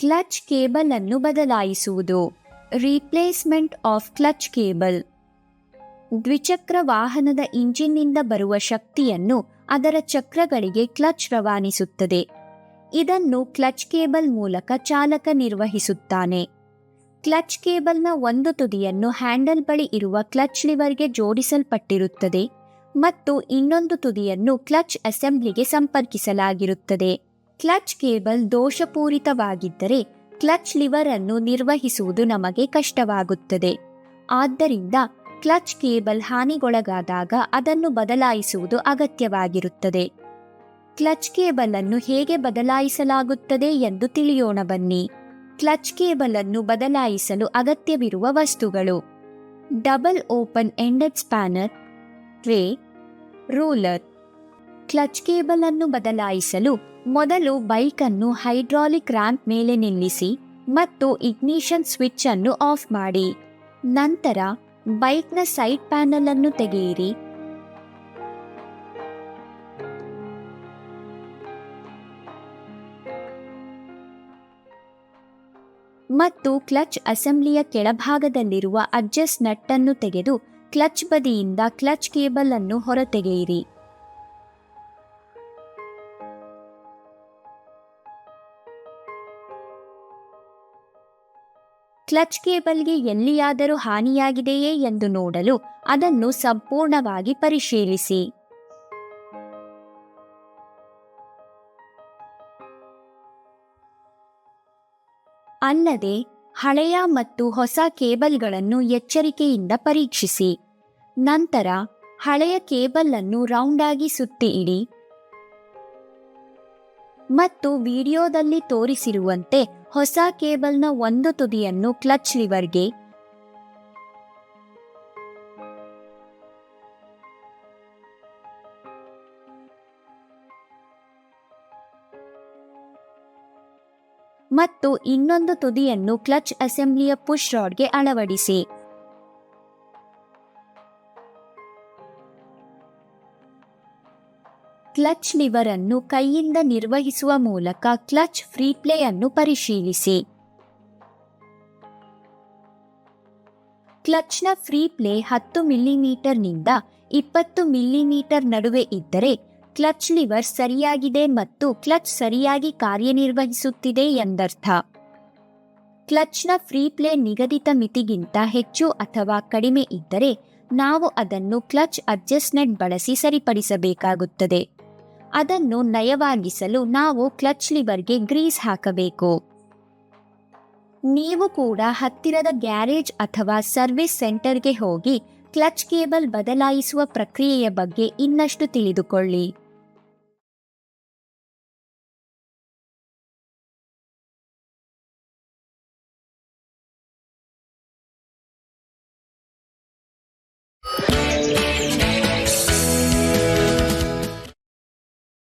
Clutch cable ಅನ್ನು ಬದಲಾಯಿಸುವುದು. Replacement of clutch cable. ದ್ವಿಚಕ್ರ ವಾಹನದ ಇಂಜಿನ್ನಿಂದ ಬರುವ ಶಕ್ತಿಯನ್ನು ಅದರ ಚಕ್ರಗಳಿಗೆ ಕ್ಲಚ್ ರವಾನಿಸುತ್ತದೆ. ಇದನ್ನು ಕ್ಲಚ್ ಕೇಬಲ್ ಮೂಲಕ ಚಾಲಕ ನಿರ್ವಹಿಸುತ್ತಾನೆ. ಕ್ಲಚ್ ಕೇಬಲ್ನ ಒಂದು ತುದಿಯನ್ನು ಹ್ಯಾಂಡಲ್ ಬಳಿ ಇರುವ ಕ್ಲಚ್ ಲಿವರ್ಗೆ ಜೋಡಿಸಲ್ಪಟ್ಟಿರುತ್ತದೆ ಮತ್ತು ಇನ್ನೊಂದು ತುದಿಯನ್ನು ಕ್ಲಚ್ ಅಸೆಂಬ್ಲಿಗೆ ಸಂಪರ್ಕಿಸಲಾಗಿರುತ್ತದೆ. ಕ್ಲಚ್ ಕೇಬಲ್ ದೋಷಪೂರಿತವಾಗಿದ್ದರೆ ಕ್ಲಚ್ ಲಿವರ್ ಅನ್ನು ನಿರ್ವಹಿಸುವುದು ನಮಗೆ ಕಷ್ಟವಾಗುತ್ತದೆ. ಆದ್ದರಿಂದ ಕ್ಲಚ್ ಕೇಬಲ್ ಹಾನಿಗೊಳಗಾದಾಗ ಅದನ್ನು ಬದಲಾಯಿಸುವುದು ಅಗತ್ಯವಾಗಿರುತ್ತದೆ. ಕ್ಲಚ್ ಕೇಬಲ್ ಅನ್ನು ಹೇಗೆ ಬದಲಾಯಿಸಲಾಗುತ್ತದೆ ಎಂದು ತಿಳಿಯೋಣ ಬನ್ನಿ. ಕ್ಲಚ್ ಕೇಬಲ್ ಅನ್ನು ಬದಲಾಯಿಸಲು ಅಗತ್ಯವಿರುವ ವಸ್ತುಗಳು: double open ended spanner, tray, ruler. Clutch cable ಅನ್ನು ಬದಲಾಯಿಸಲು ಮೊದಲು ಬೈಕ್ ಅನ್ನು ಹೈಡ್ರಾಲಿಕ್ ರ್ಯಾಂಪ್ ಮೇಲೆ ನಿಲ್ಲಿಸಿ ಮತ್ತು ಇಗ್ನಿಷನ್ ಸ್ವಿಚ್ ಅನ್ನು ಆಫ್ ಮಾಡಿ. ನಂತರ ಬೈಕ್ನ ಸೈಡ್ ಪ್ಯಾನಲ್ ಅನ್ನು ತೆಗೆಯಿರಿ. ಮತ್ತು ಕ್ಲಚ್ ಅಸೆಂಬ್ಲಿಯ ಕೆಳಭಾಗದಲ್ಲಿರುವ ಅಡ್ಜಸ್ಟ್ ನಟ್ ಅನ್ನು ತೆಗೆದು ಕ್ಲಚ್ ಬದಿಯಿಂದ ಕ್ಲಚ್ ಕೇಬಲ್ ಅನ್ನು ಹೊರತೆಗೆಯಿರಿ. ಕ್ಲಚ್ ಕೇಬಲ್ಗೆ ಎಲ್ಲಿಯಾದರೂ ಹಾನಿಯಾಗಿದೆಯೇ ಎಂದು ನೋಡಲು ಅದನ್ನು ಸಂಪೂರ್ಣವಾಗಿ ಪರಿಶೀಲಿಸಿ. ಅಲ್ಲದೆ ಹಳೆಯ ಮತ್ತು ಹೊಸ ಕೇಬಲ್ಗಳನ್ನು ಎಚ್ಚರಿಕೆಯಿಂದ ಪರೀಕ್ಷಿಸಿ. ನಂತರ ಹಳೆಯ ಕೇಬಲ್ ಅನ್ನು ರೌಂಡ್ ಆಗಿ ಸುತ್ತಿ ಇಡಿ ಮತ್ತು ವಿಡಿಯೋದಲ್ಲಿ ತೋರಿಸಿರುವಂತೆ ಹೊಸ ಕೇಬಲ್ನ ಒಂದು ತುದಿಯನ್ನು ಕ್ಲಚ್ ಲಿವರ್ಗೆ ಮತ್ತು ಇನ್ನೊಂದು ತುದಿಯನ್ನು ಕ್ಲಚ್ ಅಸೆಂಬ್ಲಿಯ ಪುಷ್ ರಾಡ್ಗೆ ಅಳವಡಿಸಿ. ಕ್ಲಚ್ ಲಿವರ್ ಅನ್ನು ಕೈಯಿಂದ ನಿರ್ವಹಿಸುವ ಮೂಲಕ ಕ್ಲಚ್ ಫ್ರೀ ಪ್ಲೇ ಅನ್ನು ಪರಿಶೀಲಿಸಿ. ಕ್ಲಚ್ನ ಫ್ರೀ ಪ್ಲೇ 10 ಮಿಲಿಮೀಟರ್ನಿಂದ 20 ಮಿಲಿಮೀಟರ್ ನಡುವೆ ಇದ್ದರೆ ಕ್ಲಚ್ ಲಿವರ್ ಸರಿಯಾಗಿದೆ ಮತ್ತು ಕ್ಲಚ್ ಸರಿಯಾಗಿ ಕಾರ್ಯನಿರ್ವಹಿಸುತ್ತಿದೆ ಎಂದರ್ಥ. ಕ್ಲಚ್ನ ಫ್ರೀ ಪ್ಲೇ ನಿಗದಿತ ಮಿತಿಗಿಂತ ಹೆಚ್ಚು ಅಥವಾ ಕಡಿಮೆ ಇದ್ದರೆ ನಾವು ಅದನ್ನು ಕ್ಲಚ್ ಅಡ್ಜಸ್ಟ್ಮೆಂಟ್ ಬಳಸಿ ಸರಿಪಡಿಸಬೇಕಾಗುತ್ತದೆ. ಅದನ್ನು ನಯವಾಗಿಸಲು ನಾವು ಕ್ಲಚ್ ಲಿವರ್ಗೆ ಗ್ರೀಸ್ ಹಾಕಬೇಕು. ನೀವು ಕೂಡ ಹತ್ತಿರದ ಗ್ಯಾರೇಜ್ ಅಥವಾ ಸರ್ವಿಸ್ ಸೆಂಟರ್ಗೆ ಹೋಗಿ ಕ್ಲಚ್ ಕೇಬಲ್ ಬದಲಾಯಿಸುವ ಪ್ರಕ್ರಿಯೆಯ ಬಗ್ಗೆ ಇನ್ನಷ್ಟು ತಿಳಿದುಕೊಳ್ಳಿ.